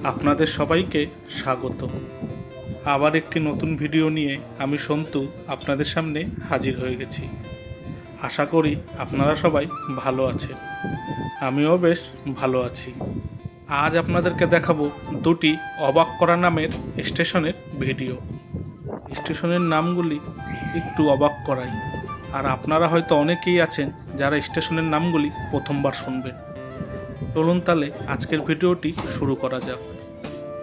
আপনাদের সবাইকে স্বাগত। আবার একটি নতুন ভিডিও নিয়ে আমি সন্তু আপনাদের সামনে হাজির হয়ে গেছি। আশা করি আপনারা সবাই ভালো আছেন, আমিও বেশ ভালো আছি। আজ আপনাদেরকে দেখাবো দুটি অবাক করা নামের স্টেশনের ভিডিও। স্টেশনের নামগুলি একটু অবাক করাই, আর আপনারা হয়তো অনেকেই আছেন যারা স্টেশনের নামগুলি প্রথমবার শুনবেন। চলুন তাহলে আজকের ভিডিওটি শুরু করা যাক।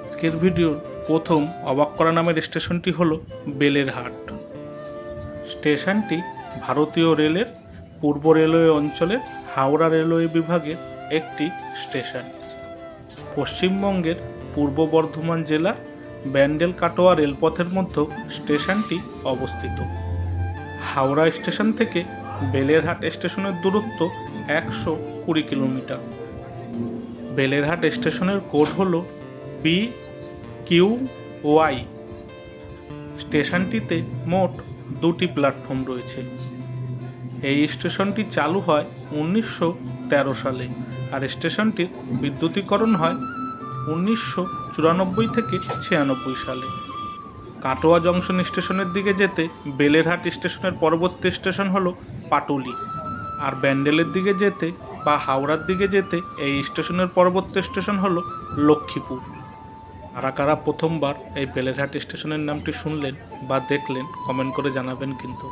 আজকের ভিডিওর প্রথম অবাক করা নামের স্টেশনটি হলো বেলেরহাট। স্টেশনটি ভারতীয় রেলের পূর্ব রেলওয়ে অঞ্চলের হাওড়া রেলওয়ে বিভাগের একটি স্টেশন। পশ্চিমবঙ্গের পূর্ব বর্ধমান জেলার ব্যান্ডেল কাটোয়া রেলপথের মধ্যে স্টেশনটি অবস্থিত। হাওড়া স্টেশন থেকে বেলেরহাট স্টেশনের দূরত্ব 120 কিলোমিটার। বেলেরহাট স্টেশনের কোড হল BQY। স্টেশনটিতে মোট 2টি প্ল্যাটফর্ম রয়েছে। এই স্টেশনটি চালু হয় 1913 সালে, আর স্টেশনটির বিদ্যুতীকরণ হয় 1994 থেকে 96 সালে। কাটোয়া জংশন স্টেশনের দিকে যেতে বেলেরহাট স্টেশনের পরবর্তী স্টেশন হলো পাটুলি, আর ব্যান্ডেলের দিকে যেতে বা হাওড়ার দিকে যেতে এই স্টেশনের পরবর্তী স্টেশন হলো লক্ষ্মীপুর। কারা কারা প্রথমবার এই বেলেরহাট স্টেশনের নামটি শুনলেন বা দেখলেন কমেন্ট করে জানাবেন। কিন্তু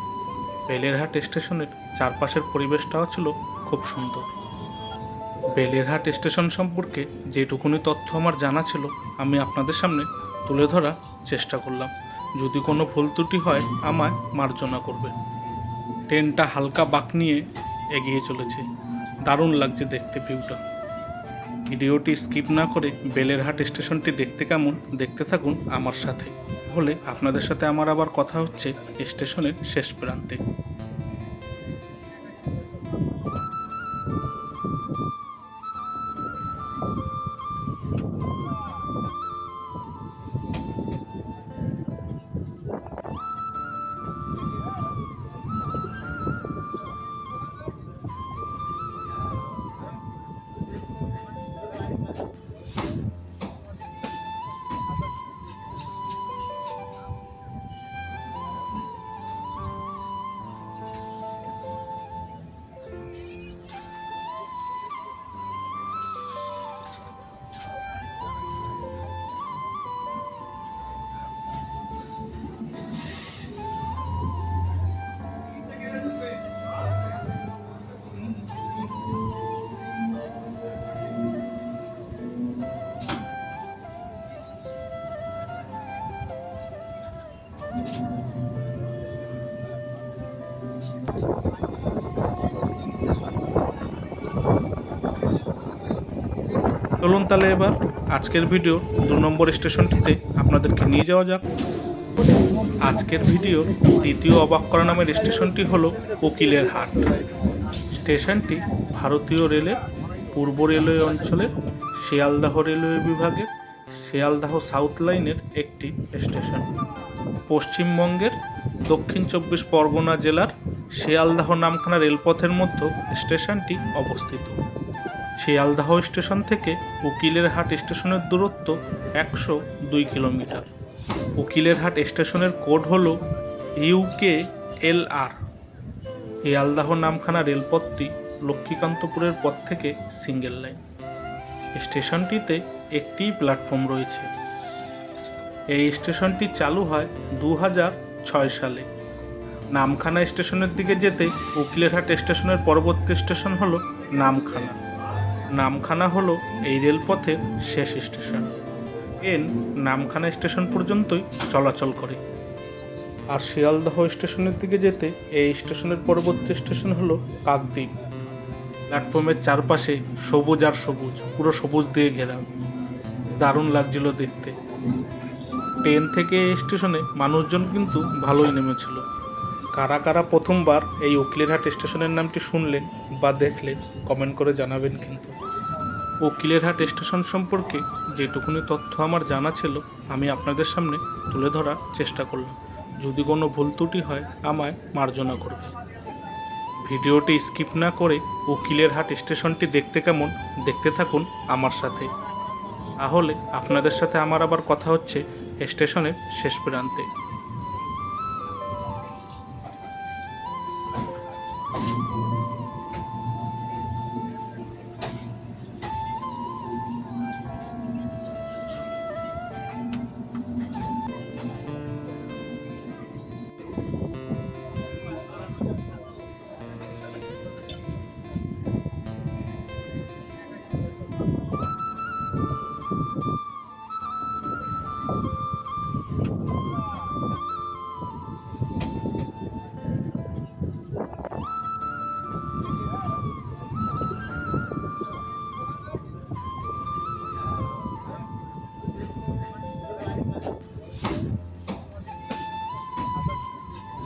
বেলেরহাট স্টেশনের চারপাশের পরিবেশটাও ছিল খুব সুন্দর। বেলেরহাট স্টেশন সম্পর্কে যেটুকুনি তথ্য আমার জানা ছিল আমি আপনাদের সামনে তুলে ধরার চেষ্টা করলাম। যদি কোনো ভুল ত্রুটি হয় আমায় মার্জনা করবেন। ট্রেনটা হালকা বাঁক নিয়ে এগিয়ে চলেছে, দারুণ লাগছে দেখতে ভিউটা। ভিডিওটি স্কিপ না করে বেলেরহাট স্টেশনটি দেখতে কেমন দেখতে থাকুন আমার সাথে, হলে আপনাদের সাথে আমার আবার কথা হচ্ছে স্টেশনের শেষ প্রান্তে। চলুন তাহলে এবার আজকের ভিডিও 2 নম্বর স্টেশনটিতে আপনাদেরকে নিয়ে যাওয়া যাক। আজকের ভিডিওর দ্বিতীয় অবাক করা নামের স্টেশনটি হলো উকিলের হাট। স্টেশনটি ভারতীয় রেলের পূর্ব রেলওয়ে অঞ্চলের শিয়ালদাহ রেলওয়ে বিভাগের শিয়ালদাহ সাউথ লাইনের একটি স্টেশন। পশ্চিমবঙ্গের দক্ষিণ 24 পরগনা জেলার শিয়ালদাহ নামখানা রেলপথের মধ্যে স্টেশনটি অবস্থিত। শিয়ালদাহ স্টেশন থেকে উকিলের হাট স্টেশনের দূরত্ব 102 কিলোমিটার। উকিলের হাট স্টেশনের কোড হল UKLR। শিয়ালদাহ নামখানা রেলপথটি লক্ষ্মীকান্তপুরের পথ থেকে সিঙ্গেল লাইন। স্টেশনটিতে একটি প্ল্যাটফর্ম রয়েছে। এই স্টেশনটি চালু হয় 2006 সালে। নামখানা স্টেশনের দিকে যেতে উকিলের হাট স্টেশনের পরবর্তী স্টেশন হলো নামখানা। নামখানা হলো এই রেলপথের শেষ স্টেশন। ট্রেন নামখানা স্টেশন পর্যন্তই চলাচল করে। আর শিয়ালদহ স্টেশনের দিকে যেতে এই স্টেশনের পরবর্তী স্টেশন হলো কাকদ্বীপ। প্ল্যাটফর্মের চারপাশে সবুজ আর সবুজ, পুরো সবুজ দিয়ে ঘেরা, দারুণ লাগছিল দেখতে। ট্রেন থেকে এই স্টেশনে মানুষজন কিন্তু ভালোই নেমেছিল। কারা কারা প্রথমবার এই উকিলেরহাট স্টেশনের নামটি শুনলেন বা দেখলেন কমেন্ট করে জানাবেন। কিন্তু উকিলেরহাট স্টেশন সম্পর্কে যেটুকুনি তথ্য আমার জানা ছিল আমি আপনাদের সামনে তুলে ধরার চেষ্টা করলাম। যদি কোনো ভুল ত্রুটি হয় আমায় মার্জনা করবে। ভিডিওটি স্কিপ না করে উকিলেরহাট স্টেশনটি দেখতে কেমন দেখতে থাকুন আমার সাথে। তাহলে আপনাদের সাথে আমার আবার কথা হচ্ছে স্টেশনের শেষ প্রান্তে।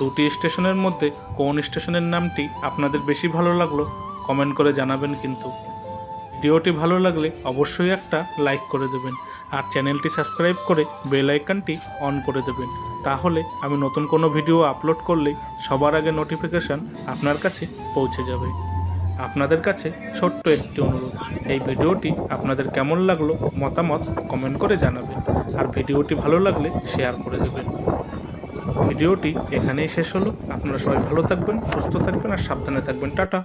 দুটি স্টেশনের মধ্যে কোন স্টেশনের নামটি আপনাদের বেশি ভালো লাগলো কমেন্ট করে জানাবেন। কিন্তু ভিডিওটি ভালো লাগলে অবশ্যই একটা লাইক করে দেবেন আর চ্যানেলটি সাবস্ক্রাইব করে বেল আইকনটি অন করে দেবেন। তাহলে আমি নতুন কোনো ভিডিও আপলোড করলেই সবার আগে নোটিফিকেশান আপনার কাছে পৌঁছে যাবে। আপনাদের কাছে ছোট্ট একটি অনুরোধ, এই ভিডিওটি আপনাদের কেমন লাগলো মতামত কমেন্ট করে জানাবেন আর ভিডিওটি ভালো লাগলে শেয়ার করে দেবেন। ভিডিওটি এখানেই শেষ হলো। আপনারা সবাই ভালো থাকবেন, সুস্থ থাকবেন আর সাবধানে থাকবেন। টাটা।